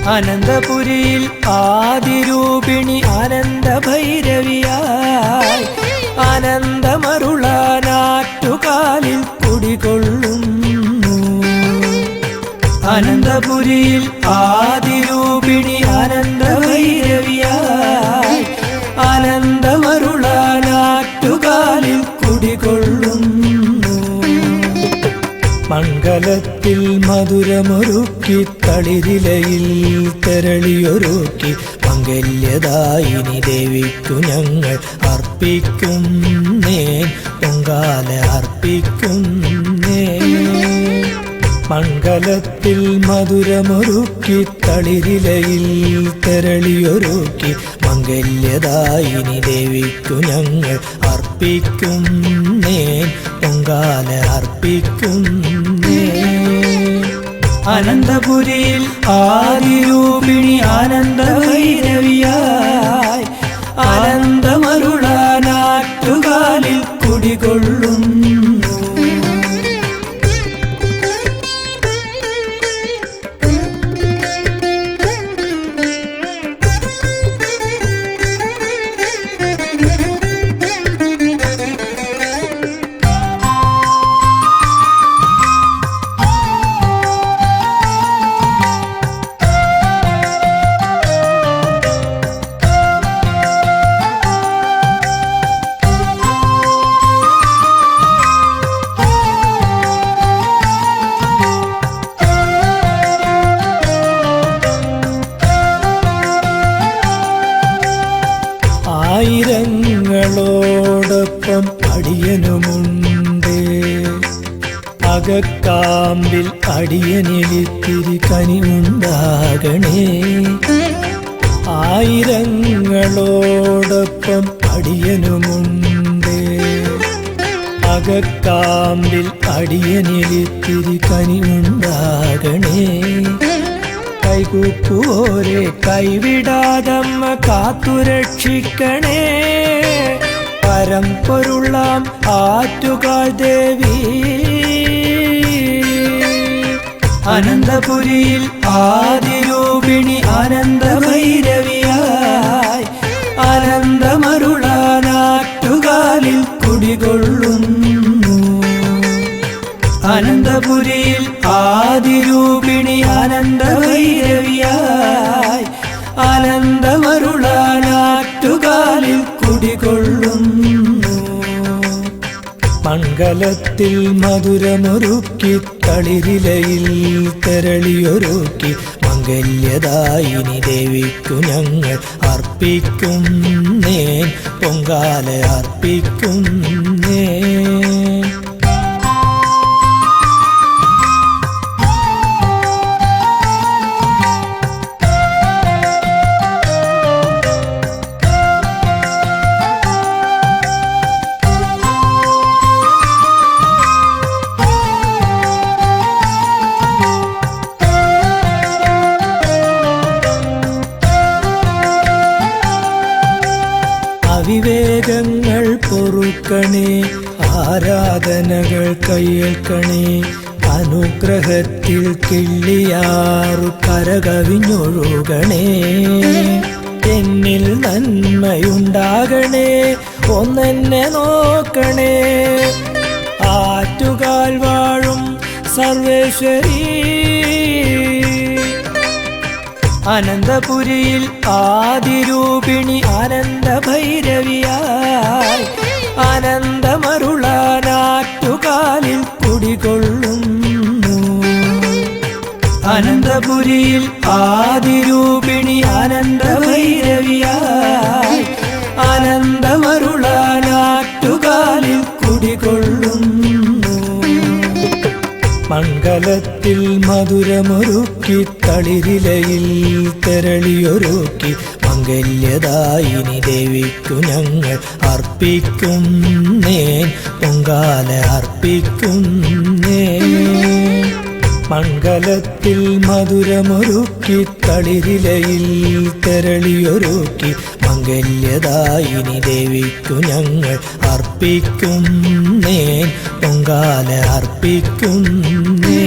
അനന്തപുരിയിൽ ആദിരൂപിണി ആനന്ദ ഭൈരവിയായി ആനന്ദമരുളാനാറ്റുകാലിൽ കുടികൊള്ളുന്നു. അനന്തപുരിയിൽ ആദിരൂപിണി ആനന്ദ ഭൈരവിയായി ആനന്ദമരുളാനാറ്റുകാലിൽ കുടികൊള്ളുന്നു. മംഗലത്തിൽ മധുരമൊരുക്കി തളിരിലയിൽ തെരളിയൊരുക്കി മംഗല്യദായിനി ദേവിക്കു ഞങ്ങൾ അർപ്പിക്കുന്നേ, പൊങ്കാല അർപ്പിക്കുന്നേ. മംഗലത്തിൽ മധുരമൊരുക്കി തളിരിലയിൽ തെരളിയൊരുക്കി മംഗല്യദായിനി ദേവിക്കു ഞങ്ങൾ അർപ്പിക്കുന്നേ, പൊങ്കാല അർപ്പിക്കുന്നേ. അനന്തപുരിയിൽ ആദിരൂപിണി ആനന്ദ ഭൈരവിയായി ആനന്ദമരുളാനാറ്റുകാലിൽ കുടികൊള്ളുന്നു. ആയിരങ്ങളോടൊപ്പം അടിയനുമുണ്ട്, അകക്കാമ്പിൽ അടിയനിലിത്തിരി കനിവുണ്ടാകണേ. ആയിരങ്ങളോടൊപ്പം അടിയനുമുണ്ട്, അകക്കാമ്പിൽ അടിയനിലിത്തിരി കനിവുണ്ടാകണേ. കൈകൂപ്പുവോരെ കൈവിടാതമ്മ കാത്തുരക്ഷിക്കണേ, പരമ്പൊരുളാം ആറ്റുകാൽ ദേവി. അനന്തപുരിയിൽ ആദിരൂപിണി ആനന്ദ ഭൈരവിയായി ആനന്ദമരുളാനാറ്റുകാലിൽ കുടികൊള്ളുന്നു. അനന്തപുരിയിൽ ആദിരൂപിണി ആനന്ദ ഭൈരവിയായി ആനന്ദമരുളാനാറ്റുകാലിൽ കുടികൊള്ളുന്നു. മംഗലത്തിൽ മധുരമൊരുക്കി തളിരിലയിൽ തെരളിയൊരുക്കി മംഗല്യദായിനി ദേവിക്കു ഞങ്ങൾ അർപ്പിക്കുന്നേ, പൊങ്കാല അർപ്പിക്കുന്നേ. വിവേകങ്ങൾ പൊറുക്കണേ, ആരാധനകൾ കയ്യേൽക്കണേ. അനുഗ്രഹത്തിൽ കിള്ളിയാറു കരകവിഞ്ഞൊഴുകണേ. എന്നിൽ നന്മയുണ്ടാകണേ, ഒന്നെന്നെ നോക്കണേ. ആറ്റുകാൽ വാഴും സർവേശ്വരീ. അനന്തപുരിയിൽ ആദിരൂപിണി ആനന്ദ ഭൈരവിയായി ആനന്ദമരുളാനാറ്റുകാലിൽ കുടികൊള്ളുന്നു. അനന്തപുരിയിൽ ആദിരൂപിണി ആനന്ദ ഭൈരവിയായി ആനന്ദമരുളാനാറ്റുകാലിൽ കുടികൊള്ളുന്നു. മംഗലത്തിൽ മധുരമൊരുക്കി തളിരിലയിൽ തെരളിയൊരുക്കി മംഗല്യദായിനി ദേവിക്കു ഞങ്ങൾ അർപ്പിക്കുന്നേ, പൊങ്കാല അർപ്പിക്കുന്നേ. മംഗലത്തിൽ മധുരമൊരുക്കി തളിരിലയിൽ തെരളിയൊരുക്കി മംഗല്യദായിനി ദേവിക്കു ഞങ്ങൾ അർപ്പിക്കുന്നേ, പൊങ്കാല അർപ്പിക്കുന്നേ.